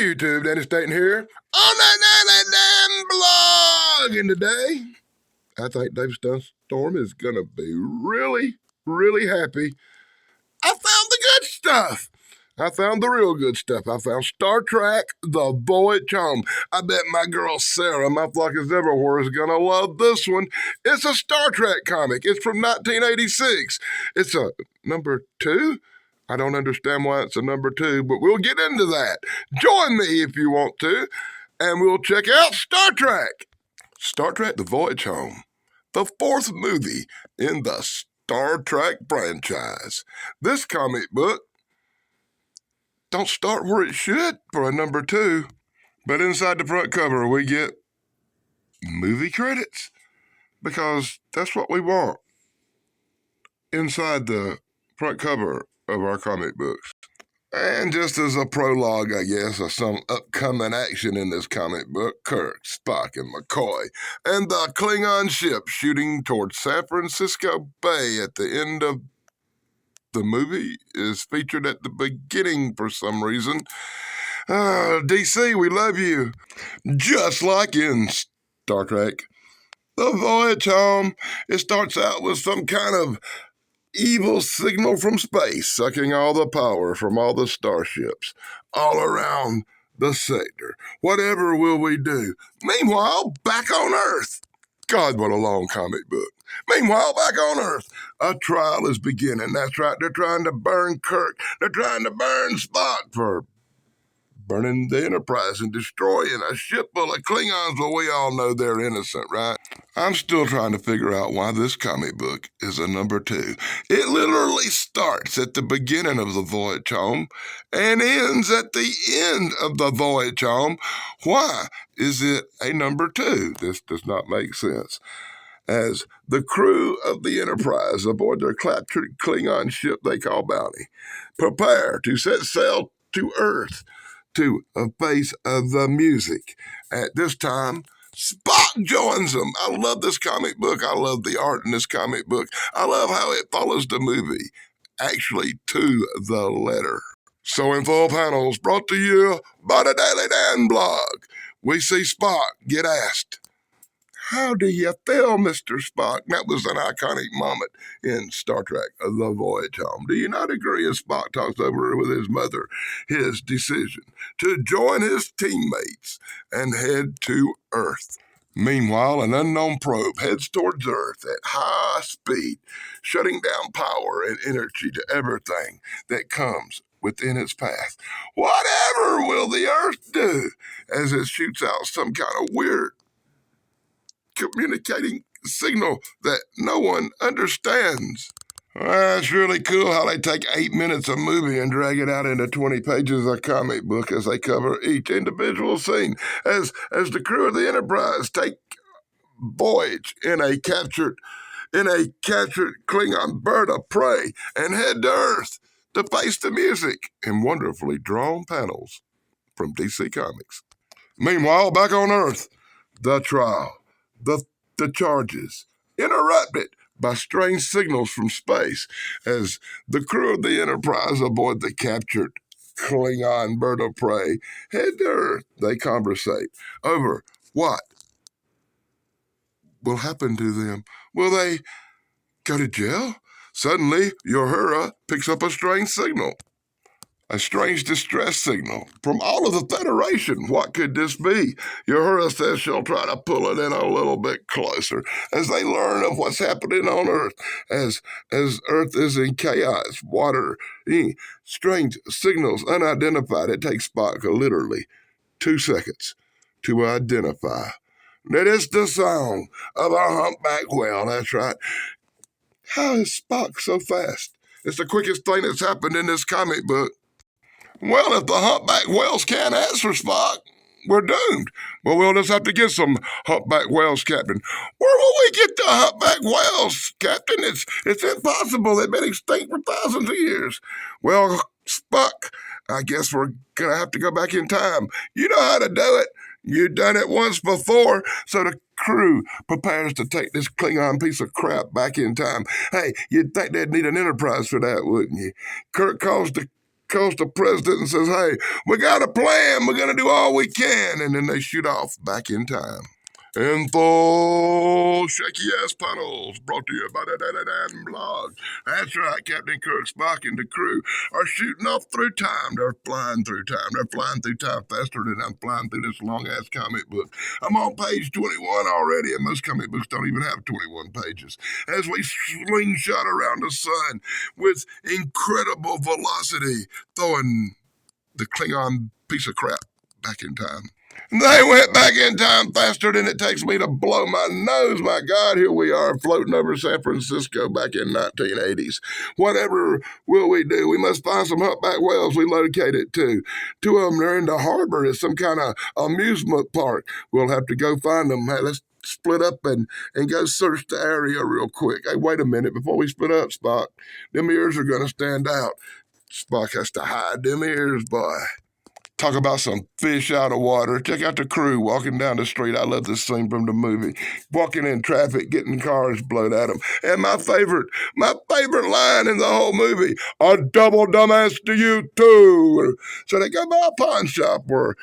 YouTube, Danny Staten here on that Daily Dan blog. And today, I think Dave Storm is going to be really happy. I found the good stuff. I found the real good stuff. I found Star Trek, The Voyage Home. I bet my girl Sarah, my flock is everywhere, is going to love this one. It's a Star Trek comic. It's from 1986. It's a number 2. I don't understand why it's a number 2, but we'll get into that. Join me if you want to, and we'll check out Star Trek. Star Trek, The Voyage Home, the 4th movie in the Star Trek franchise. This comic book don't start where it should for a number 2, but inside the front cover we get movie credits, because that's what we want inside the front cover of our comic books. And just as a prologue, I guess, of some upcoming action in this comic book, Kirk, Spock, and McCoy, and the Klingon ship shooting towards San Francisco Bay at the end of the movie is featured at the beginning for some reason. DC, we love you. Just like in Star Trek, The Voyage Home, it starts out with some kind of evil signal from space, sucking all the power from all the starships all around the sector. Whatever will we do? Meanwhile, back on Earth. God, what a long comic book. Meanwhile, back on Earth, a trial is beginning. That's right, they're trying to burn Kirk. They're trying to burn Spock for burning the Enterprise and destroying a ship full of Klingons, but we all know they're innocent, right? I'm still trying to figure out why this comic book is a number 2. It literally starts at the beginning of The Voyage Home and ends at the end of The Voyage Home. Why is it a number 2? This does not make sense. As the crew of the Enterprise aboard their captured Klingon ship they call Bounty prepare to set sail to Earth to face of the music. At this time, Spock joins them. I love this comic book. I love the art in this comic book. I love how it follows the movie, actually to the letter. So in full panels, brought to you by the Daily Dan blog, we see Spock get asked, "How do you feel, Mr. Spock?" That was an iconic moment in Star Trek, The Voyage Home. Do you not agree? As Spock talks over with his mother, his decision to join his teammates and head to Earth. Meanwhile, an unknown probe heads towards Earth at high speed, shutting down power and energy to everything that comes within its path. Whatever will the Earth do as it shoots out some kind of weird communicating signal that no one understands? It's really cool how they take 8 minutes of movie and drag it out into 20 pages of comic book as they cover each individual scene. As the crew of the Enterprise take voyage in a captured Klingon bird of prey and head to Earth to face the music in wonderfully drawn panels from DC Comics. Meanwhile, back on Earth, the trial, the charges, interrupted by strange signals from space as the crew of the Enterprise aboard the captured Klingon bird of prey head to Earth. They conversate over what will happen to them. Will they go to jail? Suddenly, Uhura picks up a strange signal. A strange distress signal from all of the Federation. What could this be? Uhura says she'll try to pull it in a little bit closer as they learn of what's happening on Earth. As Earth is in chaos, water, strange signals unidentified. It takes Spock literally 2 seconds to identify that it's the song of a humpback whale. That's right. How is Spock so fast? It's the quickest thing that's happened in this comic book. Well, if the humpback whales can't answer Spock, we're doomed. Well, we'll just have to get some humpback whales, Captain. Where will we get the humpback whales, Captain? It's impossible. They've been extinct for thousands of years. Well, Spock, I guess we're going to have to go back in time. You know how to do it. You've done it once before. So the crew prepares to take this Klingon piece of crap back in time. Hey, you'd think they'd need an Enterprise for that, wouldn't you? Kirk calls the calls the president and says, hey, we got a plan. We're going to do all we can. And then they shoot off back in time. Info shaky ass puddles brought to you by the Dan blog. That's right, Captain Kirk, Spock, and the crew are shooting off through time. They're flying through time. They're flying through time faster than I'm flying through this long ass comic book. I'm on page 21 already, and most comic books don't even have 21 pages. As we slingshot around the sun with incredible velocity, throwing the Klingon piece of crap back in time. They went back in time faster than it takes me to blow my nose. My God, here we are floating over San Francisco back in 1980s. Whatever will we do? We must find some humpback whales we located to. Two of them are in the harbor at some kind of amusement park. We'll have to go find them. Hey, let's split up and go search the area real quick. Hey, wait a minute. Before we split up, Spock, them ears are going to stand out. Spock has to hide them ears, boy. Talk about some fish out of water. Check out the crew walking down the street. I love this scene from the movie. Walking in traffic, getting cars blown at them. And my favorite line in the whole movie, a double dumbass to you too. So they go by a pawn shop where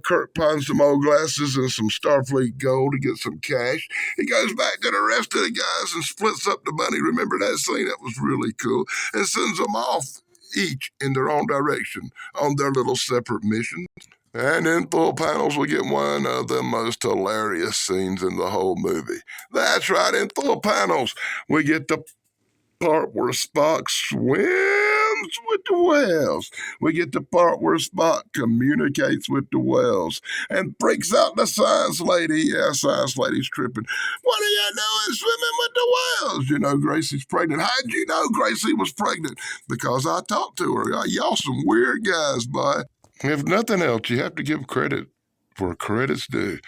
Kirk pawns some old glasses and some Starfleet gold to get some cash. He goes back to the rest of the guys and splits up the money. Remember that scene? That was really cool. And sends them off, each in their own direction on their little separate missions. And in full panels, we get one of the most hilarious scenes in the whole movie. That's right, in full panels, we get the part where Spock swims with the whales. We get the part where Spock communicates with the whales and breaks out the science lady. Yeah, science lady's tripping. What are you doing swimming with the whales? You know, Gracie's pregnant. How'd you know Gracie was pregnant? Because I talked to her. Y'all some weird guys, boy. If nothing else, you have to give credit where credit's due.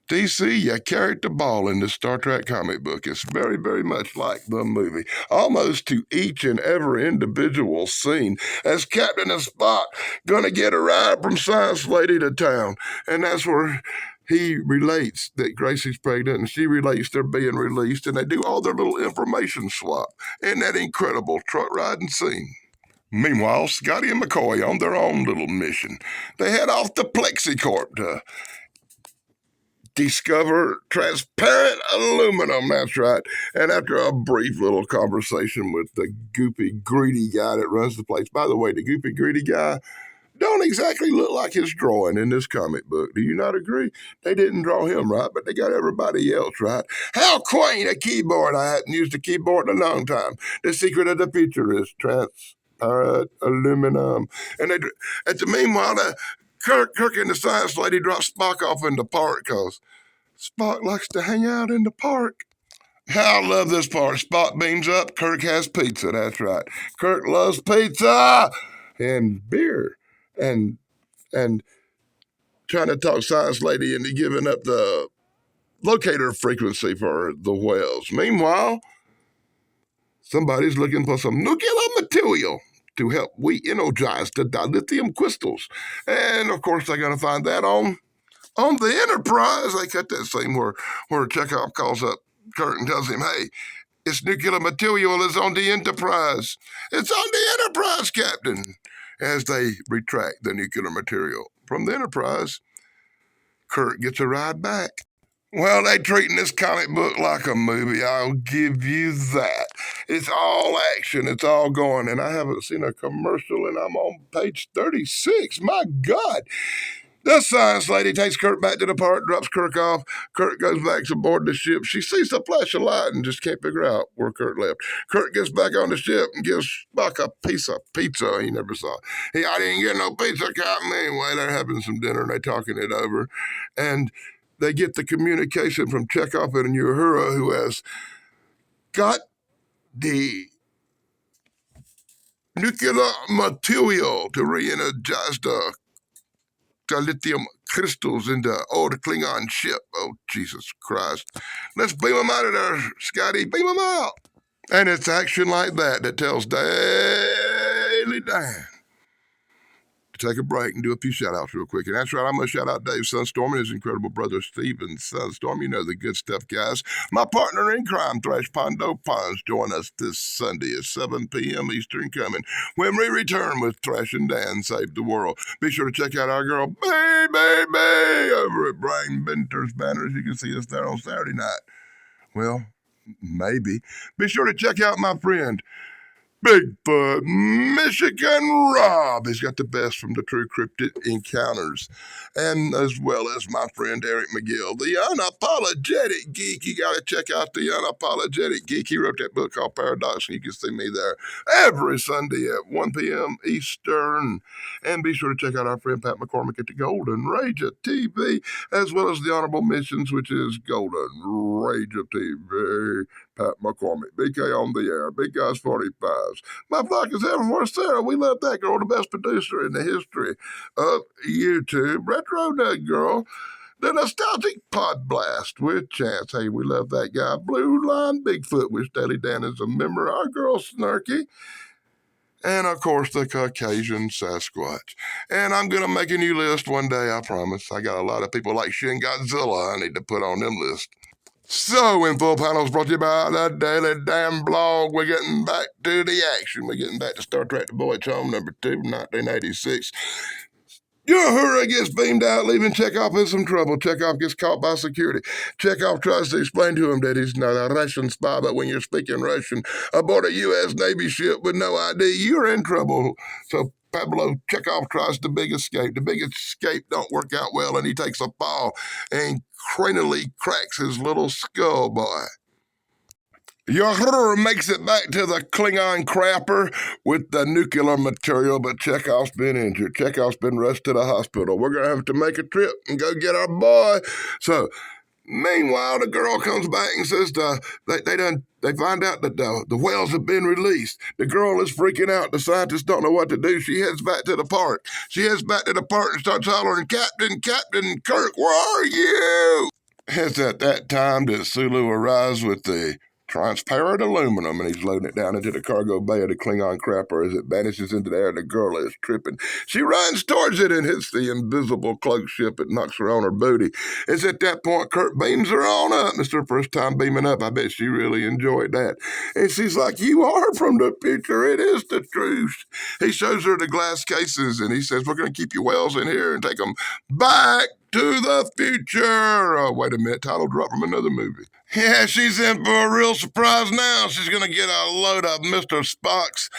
DC, you carried the ball in the Star Trek comic book. It's very, very much like the movie, almost to each and every individual scene. As Captain and Spock gonna get a ride from Science Lady to town, and that's where he relates that Gracie's pregnant, and she relates they're being released, and they do all their little information swap in that incredible truck riding scene. Meanwhile, Scotty and McCoy on their own little mission. They head off to Plexicorp to discover transparent aluminum, that's right. And after a brief little conversation with the goopy, greedy guy that runs the place. By the way, the goopy, greedy guy don't exactly look like his drawing in this comic book. Do you not agree? They didn't draw him right, but they got everybody else right. How quaint a keyboard. I hadn't used a keyboard in a long time. The secret of the future is transparent aluminum. And meanwhile, Kirk and the science lady drop Spock off in the park because Spock likes to hang out in the park. I love this part. Spock beams up. Kirk has pizza. That's right. Kirk loves pizza and beer and trying to talk science lady into giving up the locator frequency for the whales. Meanwhile, somebody's looking for some nuclear material to help re-energize the dilithium crystals. And, of course, they're going to find that on the Enterprise. They cut that scene where Chekhov calls up Kurt and tells him, hey, it's nuclear material is on the Enterprise. It's on the Enterprise, Captain. As they retract the nuclear material from the Enterprise, Kurt gets a ride back. Well, they treating this comic book like a movie. I'll give you that. It's all action. It's all going. And I haven't seen a commercial, and I'm on page 36. My God. The science lady takes Kirk back to the park, drops Kirk off. Kirk goes back aboard the ship. She sees the flash of light and just can't figure out where Kirk left. Kirk gets back on the ship and gives Spock a piece of pizza he never saw. I didn't get no pizza, Captain. Anyway, they're having some dinner and they're talking it over. And they get the communication from Chekhov and Uhura, who has got the nuclear material to re-energize the lithium crystals in the old Klingon ship. Oh, Jesus Christ. Let's beam them out of there, Scotty. Beam them out. And it's action like that that tells Daily Dan take a break and do a few shout-outs real quick. And that's right, I'm going to shout out Dave Sunstorm and his incredible brother Steven Sunstorm. You know the good stuff, guys. My partner in crime, Thrash Pondo Ponds, join us this Sunday at 7 p.m. Eastern coming when we return with Thrash and Dan Save the World. Be sure to check out our girl, Baby, over at Brian Benter's Banners. You can see us there on Saturday night. Well, maybe. Be sure to check out my friend, Bigfoot Michigan Rob. He's got the best from the True Cryptid Encounters. And as well as my friend Eric McGill, the Unapologetic Geek. You got to check out the Unapologetic Geek. He wrote that book called Paradox, and you can see me there every Sunday at 1 p.m. Eastern. And be sure to check out our friend Pat McCormick at the Golden Ranger TV, as well as the Honorable Missions, which is Golden Ranger TV. Pat McCormick, BK on the air, Big Guys 45s. My flock is heaven for Sarah. We love that girl, the best producer in the history of YouTube. Retro Nut Girl, the Nostalgic Pod Blast with Chance. Hey, we love that guy. Blue Line Bigfoot, which Daily Dan is a member. Our girl Snarky. And, of course, the Caucasian Sasquatch. And I'm going to make a new list one day, I promise. I got a lot of people like Shin Godzilla I need to put on them lists. So, in Full Panels brought to you by the Daily Damn Blog, we're getting back to the action. We're getting back to Star Trek The Voyage Home #2, 1986. Uhura gets beamed out, leaving Chekhov in some trouble. Chekhov gets caught by security. Chekhov tries to explain to him that he's not a Russian spy, but when you're speaking Russian aboard a U.S. Navy ship with no ID, you're in trouble. So Pablo Chekhov tries the big escape. The big escape don't work out well, and he takes a fall and cranially cracks his little skull, boy. Uhura makes it back to the Klingon crapper with the nuclear material, but Chekhov's been injured. Chekhov's been rushed to the hospital. We're going to have to make a trip and go get our boy. So, meanwhile, the girl comes back and says they find out that the whales have been released. The girl is freaking out. The scientists don't know what to do. She heads back to the park. She heads back to the park and starts hollering, Captain Kirk, where are you? It's at that time that Sulu arrives with the transparent aluminum, and he's loading it down into the cargo bay of the Klingon crapper. As it vanishes into the air, the girl is tripping. She runs towards it and hits the invisible cloak ship. It knocks her on her booty. It's at that point Kirk beams her on up. It's her first time beaming up. I bet she really enjoyed that. And she's like, you are from the future. It is the truth. He shows her the glass cases, and he says, we're going to keep your whales in here and take them back to the future. Oh, wait a minute. Title drop from another movie. Yeah, she's in for a real surprise now. She's going to get a load of Mr. Spock's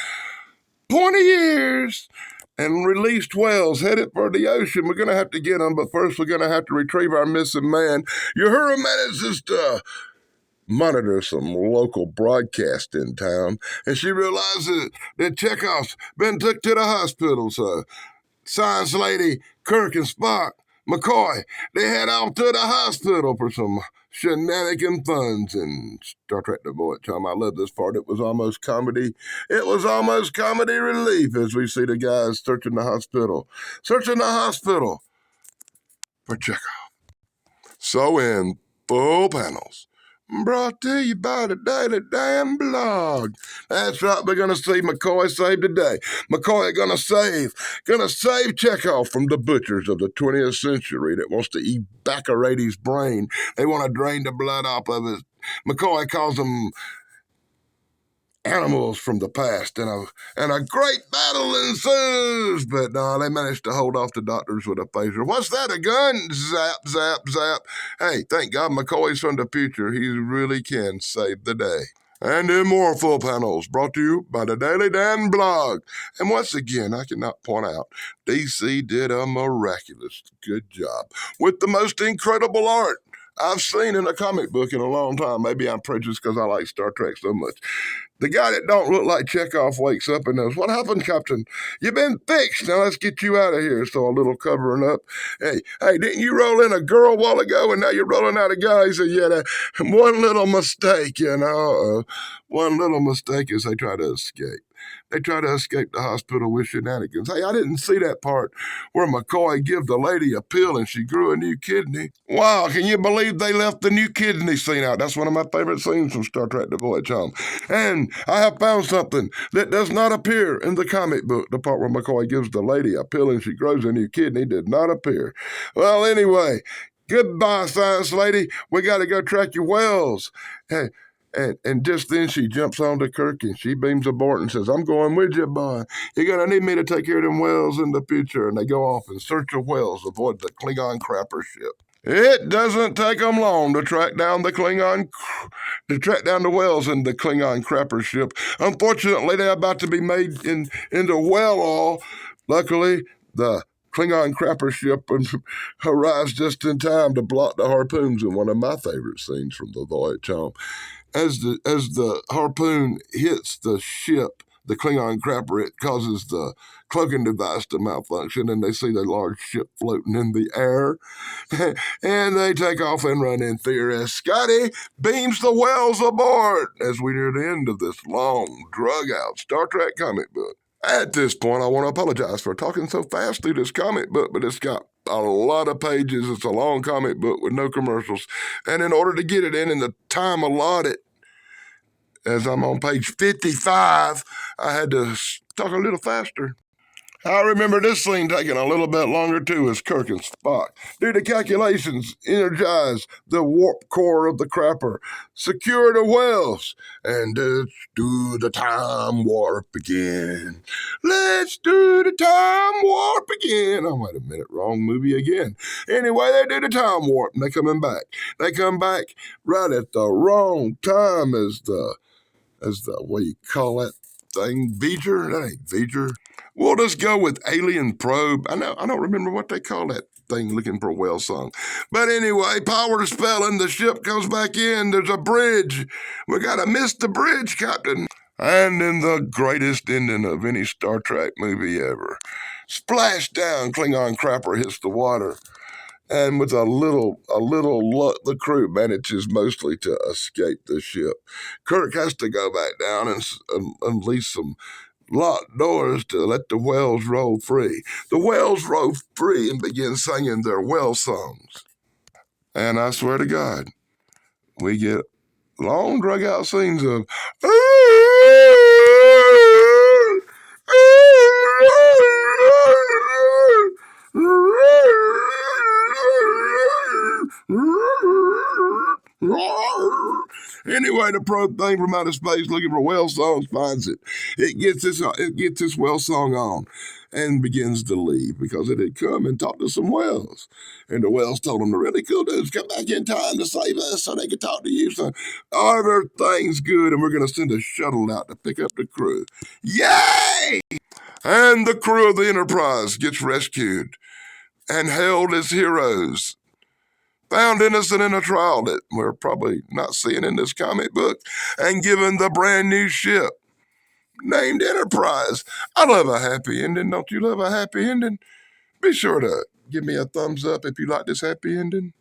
pointy ears and released whales headed for the ocean. We're going to have to get them, but first we're going to have to retrieve our missing man. Uhura manages to monitor some local broadcast in town, and she realizes that Chekhov's been took to the hospital. So, science lady, Kirk and Spock, McCoy, they head off to the hospital for some shenanigan funds in Star Trek The Voyage Home. I love this part. It was almost comedy. It was almost comedy relief as we see the guys searching the hospital for Chekhov. So in Full Panels, brought to you by the Daily Damn Blog. That's right, we're going to see McCoy save the day. McCoy gonna save Chekhov from the butchers of the 20th century that wants to evaporate his brain. They want to drain the blood off of it. McCoy calls them animals from the past, and a great battle ensues. But no, they managed to hold off the doctors with a phaser. What's that, a gun? Zap, zap, zap. Hey, thank God McCoy's from the future. He really can save the day. And in more Full Panels, brought to you by the Daily Dan Blog. And once again, I cannot point out, DC did a miraculous good job with the most incredible art I've seen in a comic book in a long time. Maybe I'm prejudiced because I like Star Trek so much. The guy that don't look like Chekhov wakes up and goes, what happened, Captain? You've been fixed. Now let's get you out of here. So a little covering up. Hey, didn't you roll in a girl a while ago and now you're rolling out a guy? He said, yeah, one little mistake, One little mistake as they try to escape. They try to escape the hospital with shenanigans. Hey, I didn't see that part where McCoy give the lady a pill and she grew a new kidney. Wow, can you believe they left the new kidney scene out? That's one of my favorite scenes from Star Trek: The Voyage Home. And I have found something that does not appear in the comic book. The part where McCoy gives the lady a pill and she grows a new kidney did not appear. Well, anyway, goodbye, science lady. We got to go track your wells. Hey, and just then she jumps onto Kirk and she beams aboard and says, I'm going with you, boy. You're going to need me to take care of them whales in the future. And they go off in search of whales, avoid the Klingon crapper ship. It doesn't take them long to track down the whales in the Klingon crapper ship. Unfortunately, they're about to be made into whale oil. Luckily, the Klingon crapper ship arrives just in time to block the harpoons in one of my favorite scenes from The Voyage Home. As the harpoon hits the ship, the Klingon crapper, it causes the cloaking device to malfunction, and they see the large ship floating in the air. And they take off and run in fear as Scotty beams the whales aboard as we near the end of this long, drug-out Star Trek comic book. At this point, I want to apologize for talking so fast through this comic book, but it's got a lot of pages. It's a long comic book with no commercials. And in order to get it in the time allotted, as I'm on page 55, I had to talk a little faster. I remember this scene taking a little bit longer too as Kirk and Spock do the calculations, energize the warp core of the crapper, secure the wells, and let's do the time warp again. Let's do the time warp again. Oh, wait a minute, wrong movie again. Anyway, they do the time warp and they're coming back. They come back right at the wrong time as the what do you call that thing? Voyager? That ain't Voyager. We'll just go with alien probe. I don't remember what they call that thing looking for a whale song. But anyway, power spelling, the ship comes back in. There's a bridge. We gotta miss the bridge, Captain. And in the greatest ending of any Star Trek movie ever, splash down, Klingon crapper hits the water. And with a little luck, the crew manages mostly to escape the ship. Kirk has to go back down and unleash some locked doors to let the whales roll free. The whales roll free and begin singing their whale songs. And I swear to God, we get long drag out scenes of Anyway, the probe thing from outer space looking for whale songs finds it. It gets this whale song on and begins to leave because it had come and talked to some whales. And the whales told them the really cool dudes come back in time to save us so they could talk to you. So everything's good and we're going to send a shuttle out to pick up the crew. Yay! And the crew of the Enterprise gets rescued and held as heroes. Found innocent in a trial that we're probably not seeing in this comic book, and given the brand new ship named Enterprise. I love a happy ending. Don't you love a happy ending? Be sure to give me a thumbs up if you like this happy ending.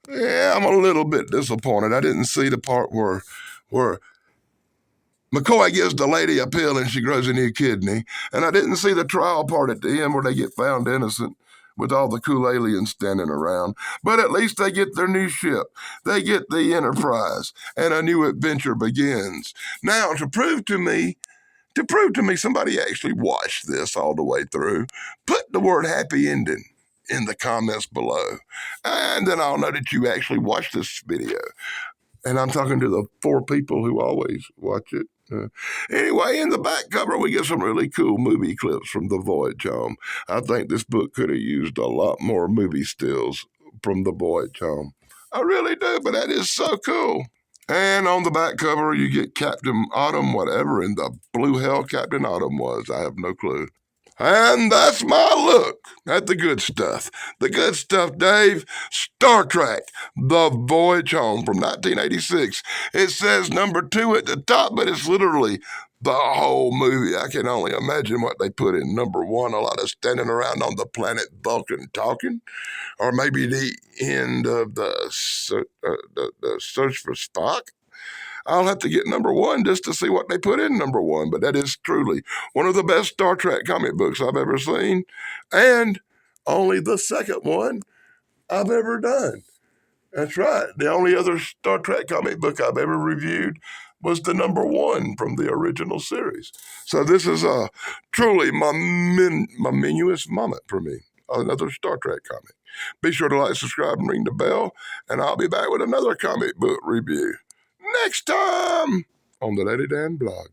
Yeah, I'm a little bit disappointed. I didn't see the part where McCoy gives the lady a pill and she grows a new kidney, and I didn't see the trial part at the end where they get found innocent with all the cool aliens standing around. But at least they get their new ship. They get the Enterprise, and a new adventure begins. Now, to prove to me somebody actually watched this all the way through, put the word happy ending in the comments below. And then I'll know that you actually watched this video. And I'm talking to the 4 people who always watch it. Anyway, in the back cover, we get some really cool movie clips from The Voyage Home. I think this book could have used a lot more movie stills from The Voyage Home. I really do, but that is so cool. And on the back cover, you get Captain Autumn, whatever in the blue hell Captain Autumn was. I have no clue. And that's my look at the good stuff. The good stuff, Dave. Star Trek, The Voyage Home from 1986. It says number 2 at the top, but it's literally the whole movie. I can only imagine what they put in number 1. A lot of standing around on the planet Vulcan talking. Or maybe the end of the search for Spock. I'll have to get number one just to see what they put in number one. But that is truly one of the best Star Trek comic books I've ever seen, and only the second one I've ever done. That's right. The only other Star Trek comic book I've ever reviewed was the number one from the original series. So this is truly my menuous moment for me. Another Star Trek comic. Be sure to like, subscribe, and ring the bell, and I'll be back with another comic book review next time on the Lady Dan blog.